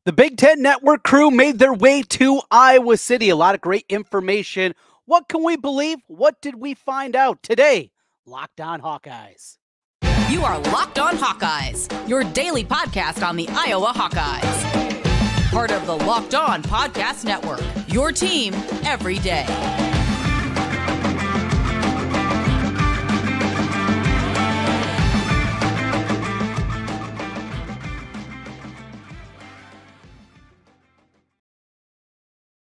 The Big Ten Network crew made their way to Iowa City. A lot of great information. What can we believe? What did we find out today? Locked On Hawkeyes. You are Locked On Hawkeyes, your daily podcast on the Iowa Hawkeyes. Part of the Locked On Podcast Network, your team every day.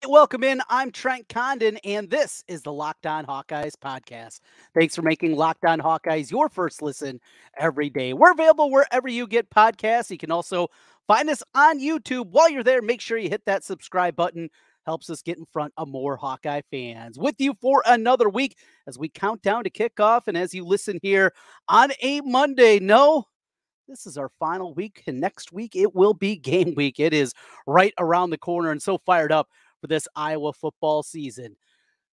Welcome in. I'm Trent Condon, and this is the Locked On Hawkeyes podcast. Thanks for making Locked On Hawkeyes your first listen every day. We're available wherever you get podcasts. You can also find us on YouTube. While you're there, make sure you hit that subscribe button. Helps us get in front of more Hawkeye fans. With you for another week as we count down to kickoff and as you listen here on a Monday. No, this is our final week, and next week it will be game week. It is right around the corner, and so fired up for this Iowa football season.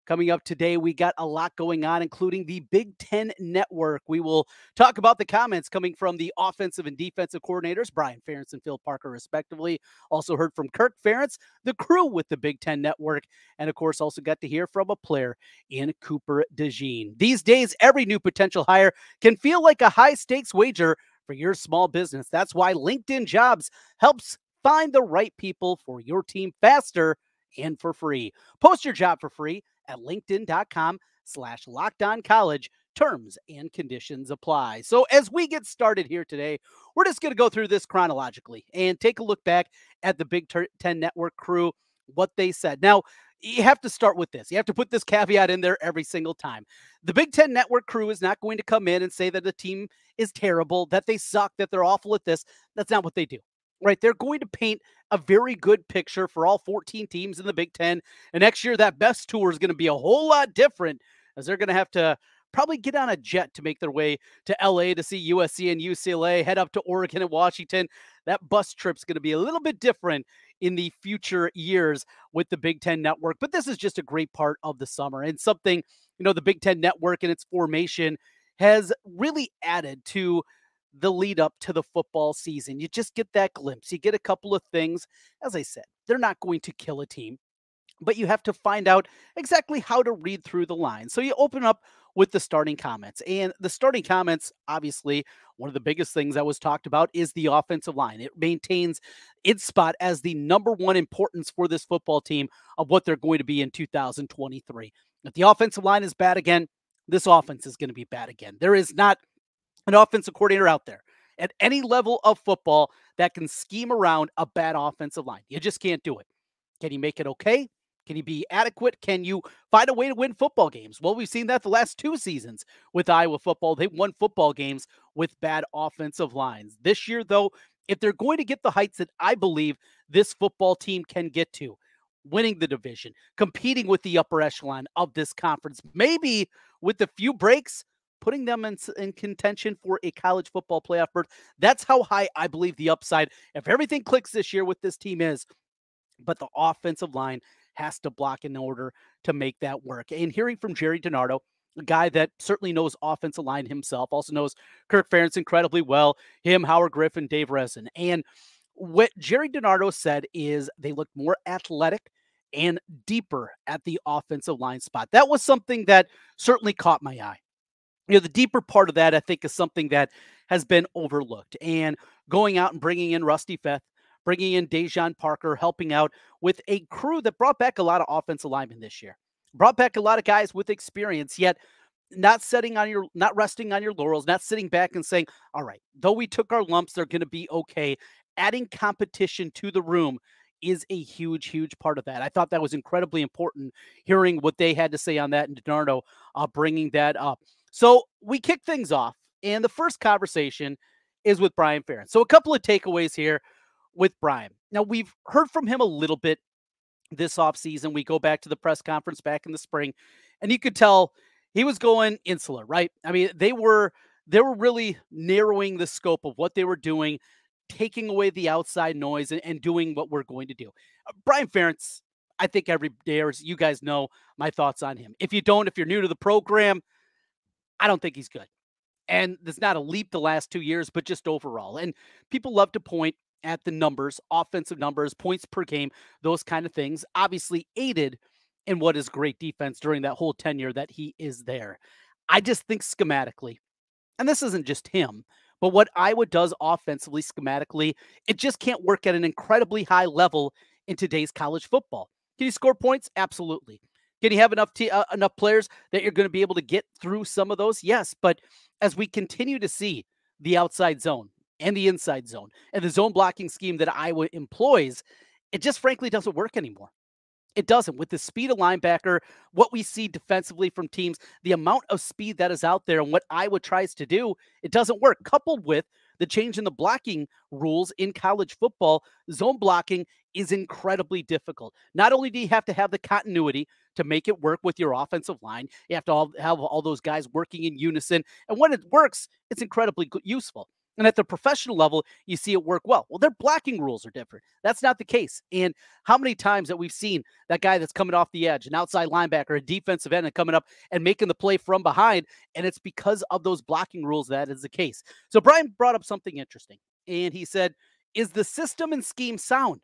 Coming up today, we got a lot going on, including the Big Ten Network. We will talk about the comments coming from the offensive and defensive coordinators, Brian Ferentz and Phil Parker, respectively. Also heard from Kirk Ferentz, the crew with the Big Ten Network, and of course, also got to hear from a player in Cooper DeJean. These days, every new potential hire can feel like a high-stakes wager for your small business. That's why LinkedIn Jobs helps find the right people for your team faster and for free. Post your job for free at linkedin.com/lockedoncollege. Terms and conditions apply. So as we get started here today, we're just going to go through this chronologically and take a look back at the Big Ten Network crew, what they said. Now, you have to start with this. You have to put this caveat in there every single time. The Big Ten Network crew is not going to come in and say that the team is terrible, that they suck, that they're awful at this. That's not what they do. Right, they're going to paint a very good picture for all 14 teams in the Big Ten. And next year, that best tour is going to be a whole lot different, as they're going to have to probably get on a jet to make their way to LA to see USC and UCLA, head up to Oregon and Washington. That bus trip's going to be a little bit different in the future years with the Big Ten Network. But this is just a great part of the summer and something, the Big Ten Network and its formation has really added to the lead up to the football season. You just get that glimpse. You get a couple of things. As I said, they're not going to kill a team, but you have to find out exactly how to read through the lines. So you open up with the starting comments, and the starting comments, obviously, one of the biggest things that was talked about is the offensive line. It maintains its spot as the number one importance for this football team of what they're going to be in 2023. If the offensive line is bad again, this offense is going to be bad again. There is not an offensive coordinator out there at any level of football that can scheme around a bad offensive line. You just can't do it. Can he make it okay? Can he be adequate? Can you find a way to win football games? Well, we've seen that the last two seasons with Iowa football. They won football games with bad offensive lines. This year, though, if they're going to get the heights that I believe this football team can get to, winning the division, competing with the upper echelon of this conference, maybe with a few breaks, putting them in contention for a college football playoff berth. That's how high I believe the upside, if everything clicks this year with this team, is. But the offensive line has to block in order to make that work. And hearing from Jerry DiNardo, a guy that certainly knows offensive line himself, also knows Kirk Ferentz incredibly well, him, Howard Griffin, Dave Resin. And what Jerry DiNardo said is they look more athletic and deeper at the offensive line spot. That was something that certainly caught my eye. The deeper part of that, I think, is something that has been overlooked. And going out and bringing in Rusty Feth, bringing in DeJean Parker, helping out with a crew that brought back a lot of offensive linemen this year. Brought back a lot of guys with experience, yet not resting on your laurels, not sitting back and saying, all right, though we took our lumps, they're going to be okay. Adding competition to the room is a huge, huge part of that. I thought that was incredibly important, hearing what they had to say on that, and DiNardo bringing that up. So we kick things off, and the first conversation is with Brian Ferentz. So a couple of takeaways here with Brian. Now, we've heard from him a little bit this offseason. We go back to the press conference back in the spring, and you could tell he was going insular, right? I mean, they were really narrowing the scope of what they were doing, taking away the outside noise and doing what we're going to do. Brian Ferentz, I think every day, you guys know my thoughts on him. If you don't, if you're new to the program, I don't think he's good. And there's not a leap the last 2 years, but just overall. And people love to point at the numbers, offensive numbers, points per game, those kind of things, obviously aided in what is great defense during that whole tenure that he is there. I just think schematically, and this isn't just him, but what Iowa does offensively, schematically, it just can't work at an incredibly high level in today's college football. Can you score points? Absolutely. Can you have enough players that you're going to be able to get through some of those? Yes, but as we continue to see the outside zone and the inside zone and the zone blocking scheme that Iowa employs, it just frankly doesn't work anymore. It doesn't. With the speed of linebacker, what we see defensively from teams, the amount of speed that is out there and what Iowa tries to do, it doesn't work. Coupled with the change in the blocking rules in college football, zone blocking is incredibly difficult. Not only do you have to have the continuity to make it work with your offensive line, you have to have all those guys working in unison. And when it works, it's incredibly useful. And at the professional level, you see it work well. Well, their blocking rules are different. That's not the case. And how many times that we've seen that guy that's coming off the edge, an outside linebacker, a defensive end, and coming up and making the play from behind, and it's because of those blocking rules that is the case. So Brian brought up something interesting, and he said, is the system and scheme sound?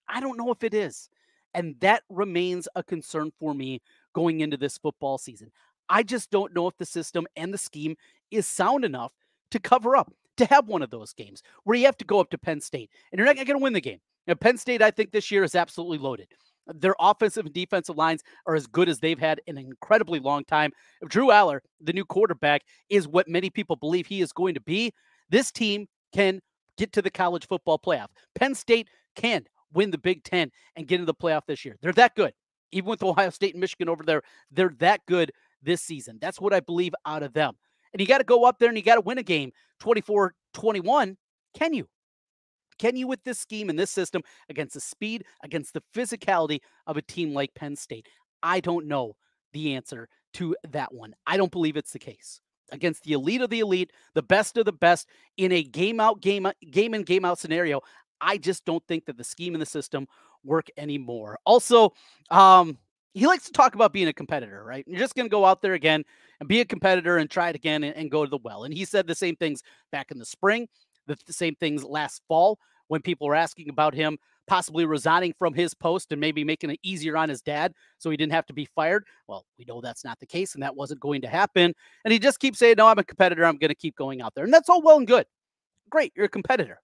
I don't know if it is. And that remains a concern for me going into this football season. I just don't know if the system and the scheme is sound enough to cover up, to have one of those games where you have to go up to Penn State and you're not going to win the game. Now, Penn State, I think this year is absolutely loaded. Their offensive and defensive lines are as good as they've had in an incredibly long time. If Drew Aller, the new quarterback, is what many people believe he is going to be, this team can get to the college football playoff. Penn State can win the Big Ten and get into the playoff this year. They're that good. Even with Ohio State and Michigan over there, they're that good this season. That's what I believe out of them. And you got to go up there and you got to win a game 24-21. Can you? Can you with this scheme and this system against the speed, against the physicality of a team like Penn State? I don't know the answer to that one. I don't believe it's the case. Against the elite of the elite, the best of the best in a game in, game out scenario, I just don't think that the scheme and the system work anymore. Also, he likes to talk about being a competitor, right? You're just going to go out there again and be a competitor and try it again and go to the well. And he said the same things back in the spring, the same things last fall when people were asking about him possibly resigning from his post and maybe making it easier on his dad so he didn't have to be fired. Well, we know that's not the case and that wasn't going to happen. And he just keeps saying, no, I'm a competitor. I'm going to keep going out there. And that's all well and good. Great. You're a competitor.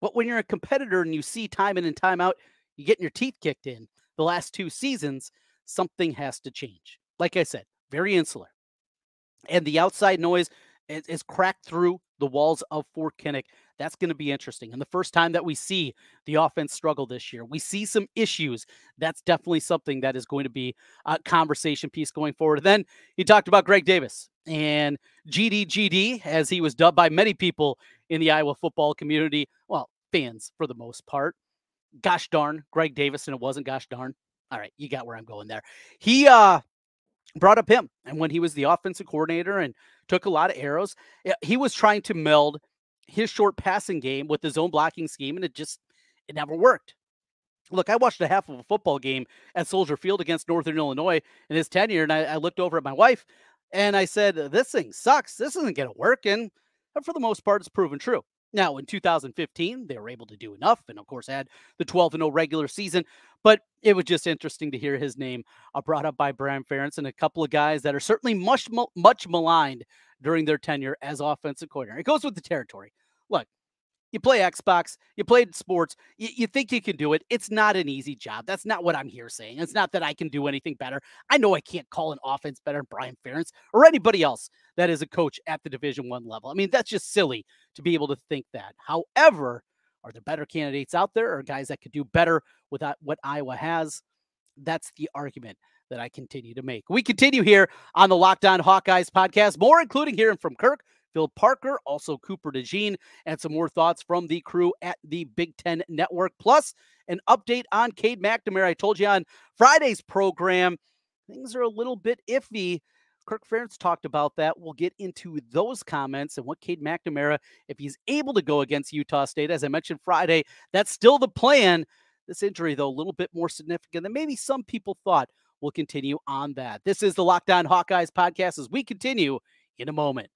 But when you're a competitor and you see time in and time out, you getting your teeth kicked in the last 2 seasons, something has to change. Like I said, very insular. And the outside noise is cracked through the walls of Fort Kinnick. That's going to be interesting. And the first time that we see the offense struggle this year, we see some issues. That's definitely something that is going to be a conversation piece going forward. Then he talked about Greg Davis and GD, as he was dubbed by many people in the Iowa football community. Well, fans for the most part. Gosh darn, Greg Davis, and it wasn't gosh darn. All right, you got where I'm going there. He brought up him, and when he was the offensive coordinator and took a lot of arrows, he was trying to meld his short passing game with his own blocking scheme, and it never worked. Look, I watched a half of a football game at Soldier Field against Northern Illinois in his tenure, and I looked over at my wife, and I said, this thing sucks. This isn't going to work, and for the most part, it's proven true. Now, in 2015, they were able to do enough and, of course, had the 12-0 regular season. But it was just interesting to hear his name brought up by Brian Ferentz and a couple of guys that are certainly much maligned during their tenure as offensive coordinator. It goes with the territory. Look, you play Xbox, you played sports, you think you can do it. It's not an easy job. That's not what I'm here saying. It's not that I can do anything better. I know I can't call an offense better than Brian Ferentz or anybody else that is a coach at the Division I level. I mean, that's just silly to be able to think that. However, are there better candidates out there or guys that could do better with what Iowa has? That's the argument that I continue to make. We continue here on the Locked On Hawkeyes podcast, more including hearing from Kirk, Phil Parker, also Cooper DeJean, and some more thoughts from the crew at the Big Ten Network, plus an update on Cade McNamara. I told you on Friday's program, things are a little bit iffy. Kirk Ferentz talked about that. We'll get into those comments and what Cade McNamara, if he's able to go against Utah State, as I mentioned Friday, that's still the plan. This injury, though, a little bit more significant than maybe some people thought. We'll continue on that. This is the Locked On Hawkeyes podcast as we continue in a moment.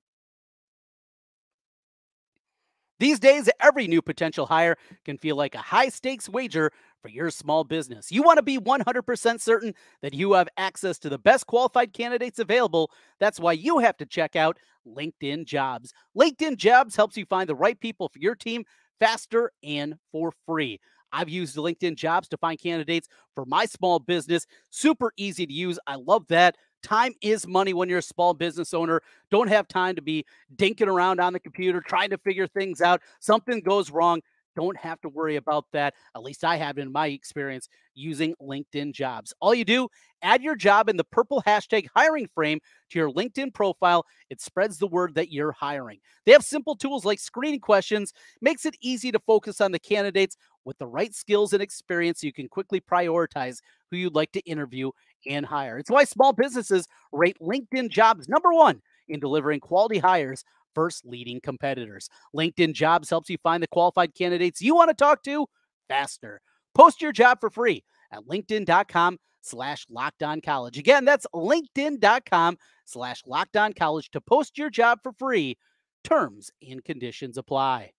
These days, every new potential hire can feel like a high-stakes wager for your small business. You want to be 100% certain that you have access to the best qualified candidates available. That's why you have to check out LinkedIn Jobs. LinkedIn Jobs helps you find the right people for your team faster and for free. I've used LinkedIn Jobs to find candidates for my small business. Super easy to use. I love that. Time is money when you're a small business owner. Don't have time to be dinking around on the computer, trying to figure things out. Something goes wrong. Don't have to worry about that. At least I have in my experience using LinkedIn Jobs. All you do, add your job in the purple hashtag hiring frame to your LinkedIn profile. It spreads the word that you're hiring. They have simple tools like screening questions, makes it easy to focus on the candidates with the right skills and experience so you can quickly prioritize who you'd like to interview and hire. It's why small businesses rate LinkedIn Jobs #1 in delivering quality hires versus leading competitors. LinkedIn Jobs helps you find the qualified candidates you want to talk to faster. Post your job for free at linkedin.com/lockedoncollege. Again, that's linkedin.com/lockedoncollege to post your job for free. Terms and conditions apply.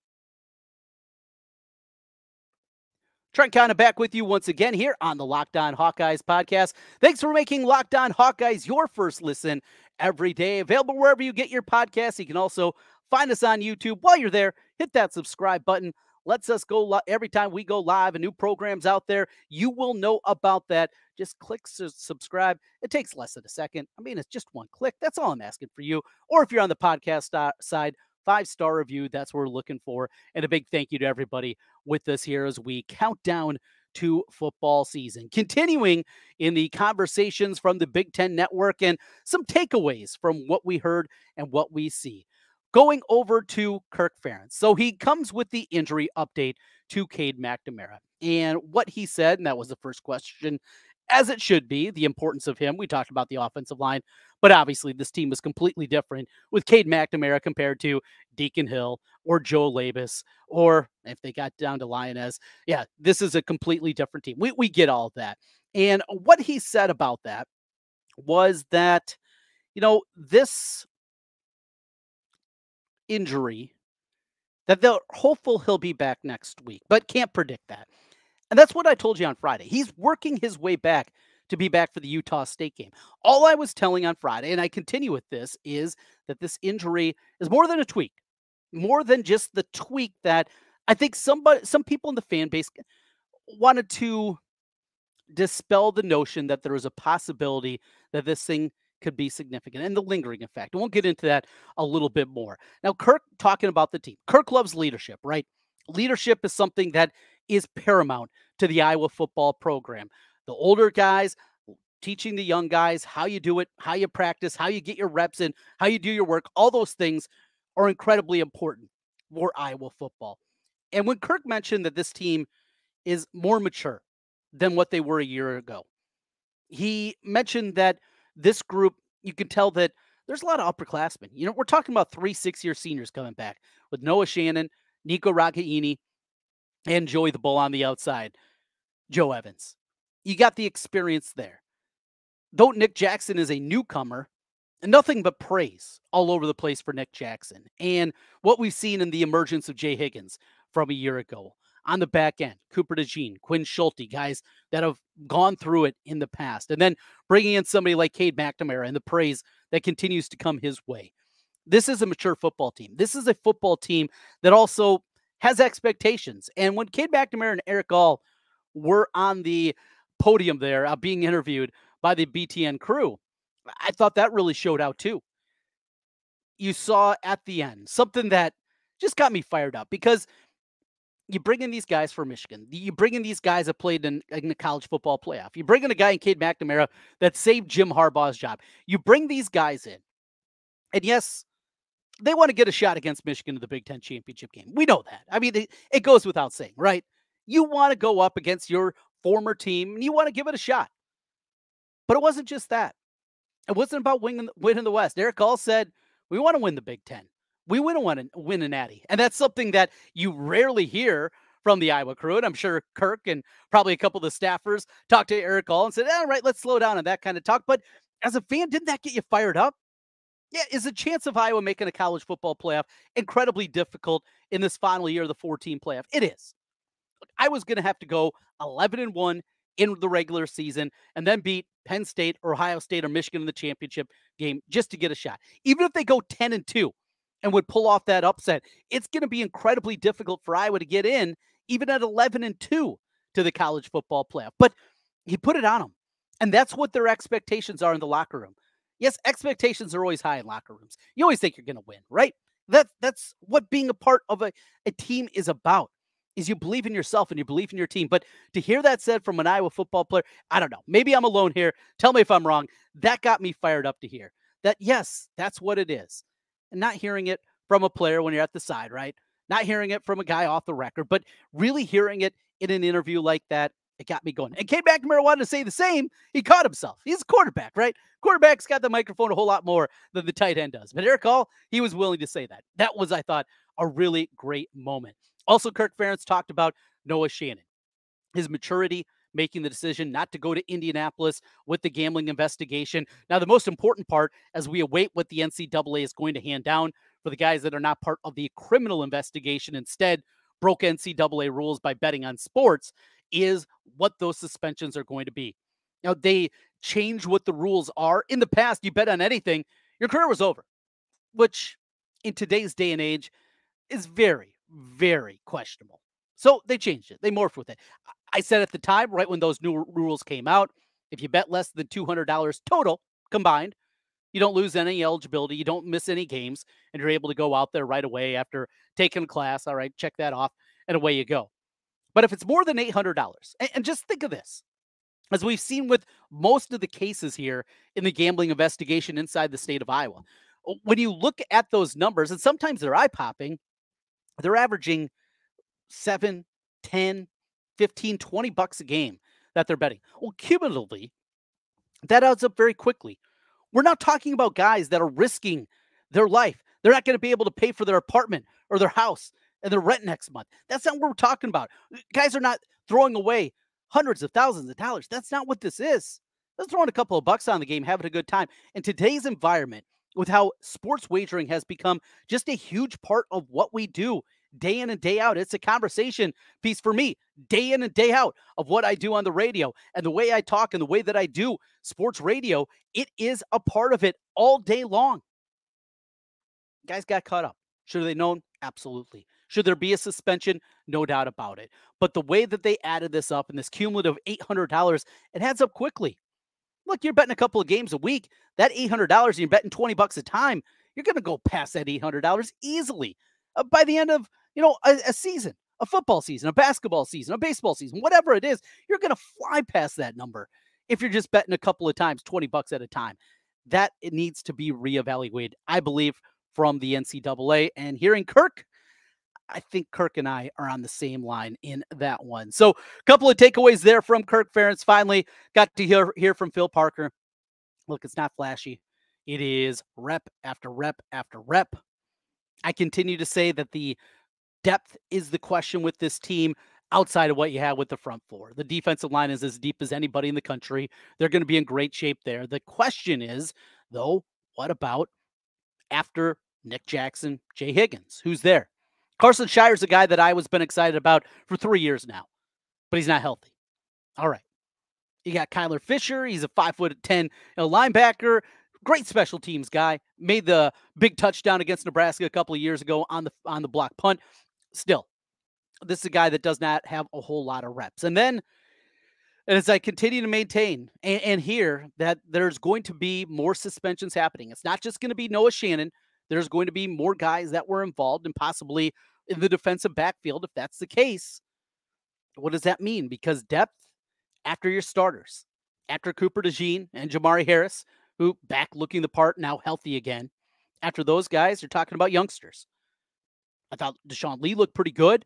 Trent Condon back with you once again here on the Locked On Hawkeyes podcast. Thanks for making Locked On Hawkeyes your first listen every day. Available wherever you get your podcasts. You can also find us on YouTube. While you're there, hit that subscribe button. Lets us go every time we go live and new programs out there. You will know about that. Just click subscribe. It takes less than a second. I mean, it's just one click. That's all I'm asking for you. Or if you're on the podcast side, 5-star review. That's what we're looking for. And a big thank you to everybody with us here as we count down to football season. Continuing in the conversations from the Big Ten Network and some takeaways from what we heard and what we see. Going over to Kirk Ferentz. So he comes with the injury update to Cade McNamara. And what he said, and that was the first question, as it should be, the importance of him. We talked about the offensive line, but obviously this team is completely different with Cade McNamara compared to Deacon Hill or Joe Labus, or if they got down to Lioness. Yeah, this is a completely different team. We get all of that. And what he said about that was that, this injury, that they're hopeful he'll be back next week, but can't predict that. And that's what I told you on Friday. He's working his way back to be back for the Utah State game. All I was telling on Friday, and I continue with this, is that this injury is more than a tweak, more than just the tweak that I think some people in the fan base wanted to dispel the notion that there was a possibility that this thing could be significant and the lingering effect. And we'll get into that a little bit more. Now, Kirk talking about the team. Kirk loves leadership, right? Leadership is something that is paramount to the Iowa football program. The older guys teaching the young guys how you do it, how you practice, how you get your reps in, how you do your work. All those things are incredibly important for Iowa football. And when Kirk mentioned that this team is more mature than what they were a year ago, he mentioned that this group, you can tell that there's a lot of upperclassmen. We're talking about 3 6-year seniors coming back with Noah Shannon, Nico Ragaini, and Joey the Bull on the outside, Joe Evans. You got the experience there. Though Nick Jackson is a newcomer, nothing but praise all over the place for Nick Jackson. And what we've seen in the emergence of Jay Higgins from a year ago. On the back end, Cooper DeJean, Quinn Schulte, guys that have gone through it in the past. And then bringing in somebody like Cade McNamara and the praise that continues to come his way. This is a mature football team. This is a football team that also has expectations. And when Cade McNamara and Erick were on the podium there being interviewed by the BTN crew, I thought that really showed out too. You saw at the end something that just got me fired up, because you bring in these guys for Michigan. You bring in these guys that played in the college football playoff. You bring in a guy in Cade McNamara that saved Jim Harbaugh's job. You bring these guys in. And yes, they want to get a shot against Michigan in the Big Ten championship game. We know that. I mean, it goes without saying, right? You want to go up against your former team, and you want to give it a shot. But it wasn't just that. It wasn't about winning the West. Erick said, we want to win the Big Ten. We want to win a natty. And that's something that you rarely hear from the Iowa crew. And I'm sure Kirk and probably a couple of the staffers talked to Erick and said, all right, let's slow down on that kind of talk. But as a fan, didn't that get you fired up? Yeah, is the chance of Iowa making a college football playoff incredibly difficult in this final year of the 14 playoff? It is. I was going to have to go 11-1 in the regular season and then beat Penn State or Ohio State or Michigan in the championship game just to get a shot. Even if they go 10-2 and would pull off that upset, it's going to be incredibly difficult for Iowa to get in, even at 11-2 to the college football playoff. But he put it on them. And that's what their expectations are in the locker room. Yes, expectations are always high in locker rooms. You always think you're going to win, right? That's what being a part of a team is about, is you believe in yourself and you believe in your team. But to hear that said from an Iowa football player, I don't know. Maybe I'm alone here. Tell me if I'm wrong. That got me fired up to hear that, yes, that's what it is. And not hearing it from a player when you're at the side, right? Not hearing it from a guy off the record, but really hearing it in an interview like that, it got me going. And Cade McNamara wanted to say the same. He caught himself. He's a quarterback, right? Quarterback's got the microphone a whole lot more than the tight end does. But Erick, he was willing to say that. That was, I thought, a really great moment. Also, Kirk Ferentz talked about Noah Shannon, his maturity, making the decision not to go to Indianapolis with the gambling investigation. Now, the most important part, as we await what the NCAA is going to hand down for the guys that are not part of the criminal investigation, instead broke NCAA rules by betting on sports, is what those suspensions are going to be. Now, they change what the rules are. In the past, you bet on anything, your career was over, which in today's day and age is very, very questionable. So they changed it. They morphed with it. I said at the time, right when those new rules came out, if you bet less than $200 total combined, you don't lose any eligibility, you don't miss any games, and you're able to go out there right away after taking a class. All right, check that off, and away you go. But if it's more than $800, and just think of this, as we've seen with most of the cases here in the gambling investigation inside the state of Iowa, when you look at those numbers, and sometimes they're eye-popping, they're averaging 7, 10, 15, 20 bucks a game that they're betting. Well, cumulatively, that adds up very quickly. We're not talking about guys that are risking their life. They're not going to be able to pay for their apartment or their house and their rent next month. That's not what we're talking about. Guys are not throwing away hundreds of thousands of dollars. That's not what this is. They're throwing a couple of bucks on the game, having a good time. In today's environment, with how sports wagering has become just a huge part of what we do day in and day out, it's a conversation piece for me, day in and day out, of what I do on the radio and the way I talk and the way that I do sports radio. It is a part of it all day long. Guys got caught up. Should they known? Absolutely. Should there be a suspension? No doubt about it. But the way that they added this up and this cumulative $800, it adds up quickly. Look, you're betting a couple of games a week. That $800, and you're betting 20 bucks a time, you're going to go past that $800 easily by the end of, a season, a football season, a basketball season, a baseball season, whatever it is. You're going to fly past that number if you're just betting a couple of times, 20 bucks at a time. That it needs to be reevaluated, I believe, from the NCAA. And hearing Kirk, I think Kirk and I are on the same line in that one. So a couple of takeaways there from Kirk Ferentz. Finally got to hear from Phil Parker. Look, it's not flashy. It is rep after rep after rep. I continue to say that the depth is the question with this team outside of what you have with the front four. The defensive line is as deep as anybody in the country. They're going to be in great shape there. The question is, though, what about after Nick Jackson, Jay Higgins? Who's there? Carson Shire's a guy that I was been excited about for 3 years now, but he's not healthy. All right. You got Kyler Fisher. He's a 5'10" linebacker. Great special teams guy. Made the big touchdown against Nebraska a couple of years ago on the block punt. Still, this is a guy that does not have a whole lot of reps. And then, as I continue to maintain and hear that there's going to be more suspensions happening, it's not just going to be Noah Shannon. There's going to be more guys that were involved and possibly in the defensive backfield. If that's the case, what does that mean? Because depth after your starters, after Cooper DeJean and Jamari Harris, who back looking the part, now healthy again. After those guys, you're talking about youngsters. I thought Deshaun Lee looked pretty good.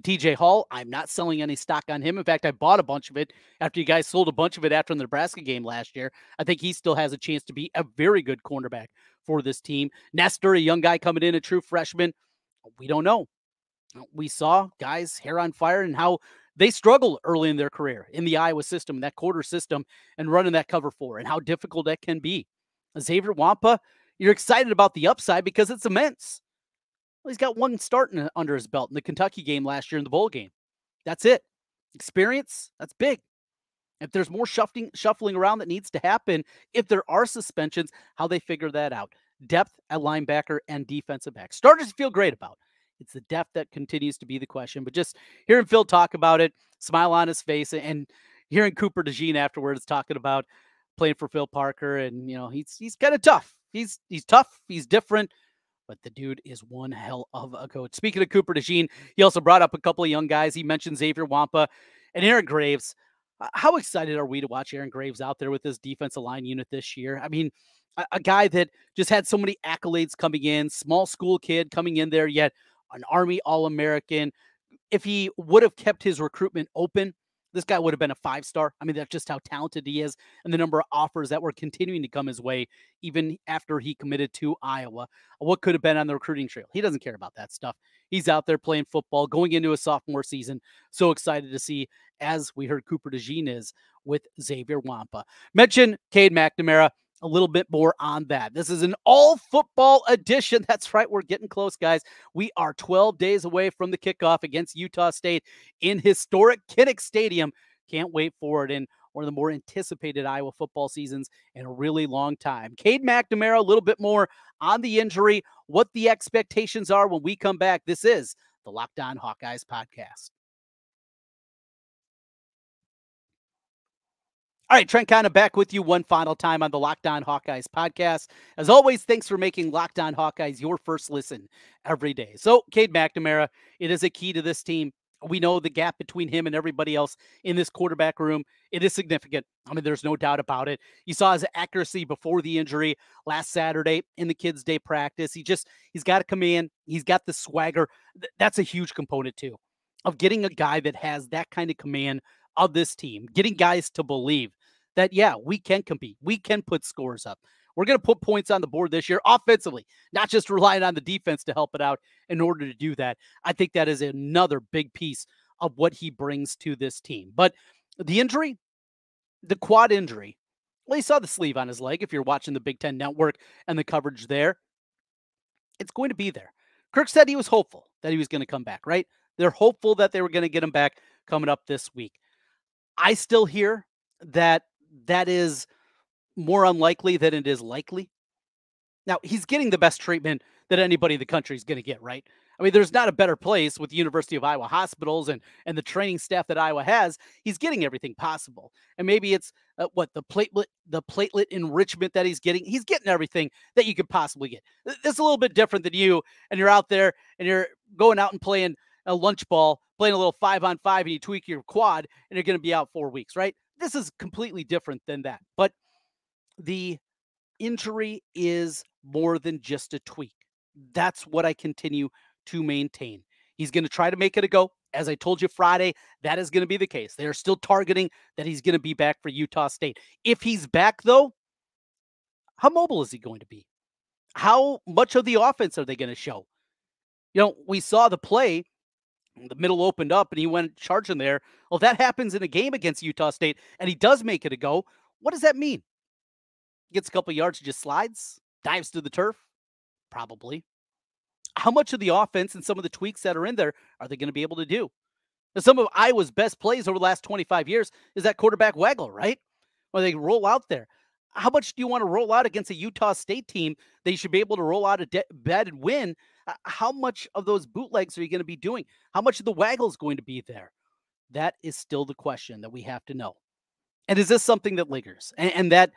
TJ Hall, I'm not selling any stock on him. In fact, I bought a bunch of it after you guys sold a bunch of it after the Nebraska game last year. I think he still has a chance to be a very good cornerback for this team. Nestor, a young guy coming in, a true freshman. We don't know. We saw guys hair on fire and how they struggled early in their career in the Iowa system, that quarter system, and running that cover four, and how difficult that can be. Xavier Wampa, You're excited about the upside because it's immense. Well, he's got one start under his belt in the Kentucky game last year in the bowl game. That's it. Experience, that's big. If there's more shuffling around that needs to happen, if there are suspensions, how they figure that out. Depth at linebacker and defensive back. Starters feel great about. It's the depth that continues to be the question. But just hearing Phil talk about it, smile on his face, and hearing Cooper DeJean afterwards talking about playing for Phil Parker, and he's kind of tough. He's tough. He's different. But the dude is one hell of a coach. Speaking of Cooper DeJean, he also brought up a couple of young guys. He mentioned Xavier Wampa and Aaron Graves. How excited are we to watch Aaron Graves out there with this defensive line unit this year? I mean, a guy that just had so many accolades coming in, small school kid coming in there, yet an Army All-American. If he would have kept his recruitment open, this guy would have been a 5-star. I mean, that's just how talented he is, and the number of offers that were continuing to come his way, even after he committed to Iowa. What could have been on the recruiting trail? He doesn't care about that stuff. He's out there playing football, going into a sophomore season. So excited to see, as we heard Cooper DeJean is with Xavier Wampa. Mention Cade McNamara. A little bit more on that. This is an all-football edition. That's right. We're getting close, guys. We are 12 days away from the kickoff against Utah State in historic Kinnick Stadium. Can't wait for it in one of the more anticipated Iowa football seasons in a really long time. Cade McNamara, a little bit more on the injury, what the expectations are when we come back. This is the Locked On Hawkeyes podcast. All right, Trent Condon back with you one final time on the Locked On Hawkeyes podcast. As always, thanks for making Locked On Hawkeyes your first listen every day. So, Cade McNamara, it is a key to this team. We know the gap between him and everybody else in this quarterback room. It is significant. I mean, there's no doubt about it. You saw his accuracy before the injury last Saturday in the kids' day practice. He's got a command. He's got the swagger. That's a huge component, too, of getting a guy that has that kind of command of this team, getting guys to believe that, yeah, we can compete. We can put scores up. We're going to put points on the board this year offensively, not just relying on the defense to help it out in order to do that. I think that is another big piece of what he brings to this team. But the injury, the quad injury, well, you saw the sleeve on his leg if you're watching the Big Ten Network and the coverage there. It's going to be there. Kirk said he was hopeful that he was going to come back, right? They're hopeful that they were going to get him back coming up this week. I still hear that is more unlikely than it is likely. Now, he's getting the best treatment that anybody in the country is going to get, right? I mean, there's not a better place with the University of Iowa hospitals and the training staff that Iowa has. He's getting everything possible. And maybe it's the platelet enrichment that he's getting. He's getting everything that you could possibly get. This is a little bit different than you, and you're out there and you're going out and playing a lunch ball, playing a little 5-on-5, and you tweak your quad, and you're going to be out 4 weeks, right? This is completely different than that. But the injury is more than just a tweak. That's what I continue to maintain. He's going to try to make it a go. As I told you Friday, that is going to be the case. They are still targeting that he's going to be back for Utah State. If he's back, though, how mobile is he going to be? How much of the offense are they going to show? We saw the play. The middle opened up and he went charging there. Well, if that happens in a game against Utah State and he does make it a go, what does that mean? Gets a couple yards, just slides, dives to the turf? Probably. How much of the offense and some of the tweaks that are in there are they going to be able to do? Now, some of Iowa's best plays over the last 25 years is that quarterback waggle, right? Where they roll out there. How much do you want to roll out against a Utah State team that you should be able to roll out a bed and win? How much of those bootlegs are you going to be doing? How much of the waggle is going to be there? That is still the question that we have to know. And is this something that lingers? And that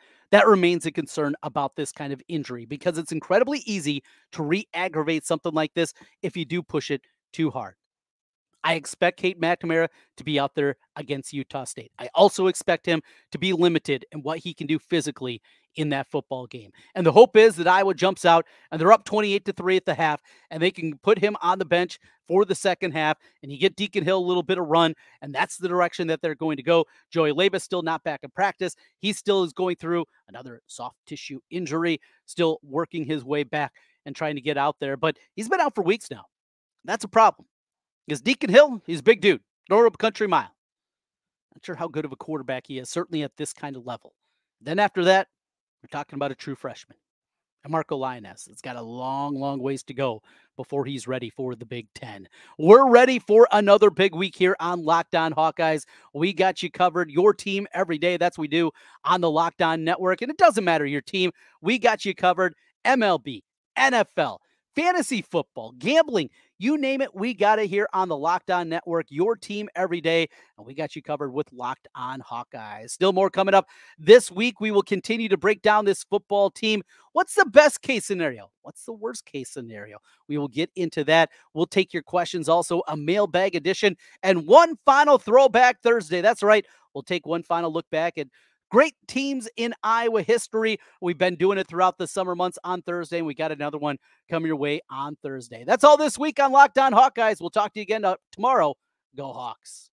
remains a concern about this kind of injury, because it's incredibly easy to re-aggravate something like this if you do push it too hard. I expect Cade McNamara to be out there against Utah State. I also expect him to be limited in what he can do physically in that football game. And the hope is that Iowa jumps out and they're up 28-3 at the half, and they can put him on the bench for the second half, and you get Deacon Hill a little bit of run, and that's the direction that they're going to go. Joey Labus still not back in practice. He still is going through another soft tissue injury, still working his way back and trying to get out there. But he's been out for weeks now. That's a problem. Because Deacon Hill, he's a big dude. Throw up a country mile. Not sure how good of a quarterback he is, certainly at this kind of level. Then after that, we're talking about a true freshman. and Marco Lioness. It's got a long, long ways to go before he's ready for the Big Ten. We're ready for another big week here on Locked On Hawkeyes. We got you covered, your team every day. That's what we do on the Locked On Network. And it doesn't matter your team. We got you covered. MLB, NFL, fantasy football, gambling, you name it, we got it here on the Locked On Network, your team every day, and we got you covered with Locked On Hawkeyes. Still more coming up this week. We will continue to break down this football team. What's the best case scenario? What's the worst case scenario? We will get into that. We'll take your questions, also a mailbag edition, and one final Throwback Thursday. That's right. We'll take one final look back at great teams in Iowa history. We've been doing it throughout the summer months on Thursday, and we got another one coming your way on Thursday. That's all this week on Locked On Hawkeyes. We'll talk to you again tomorrow. Go Hawks.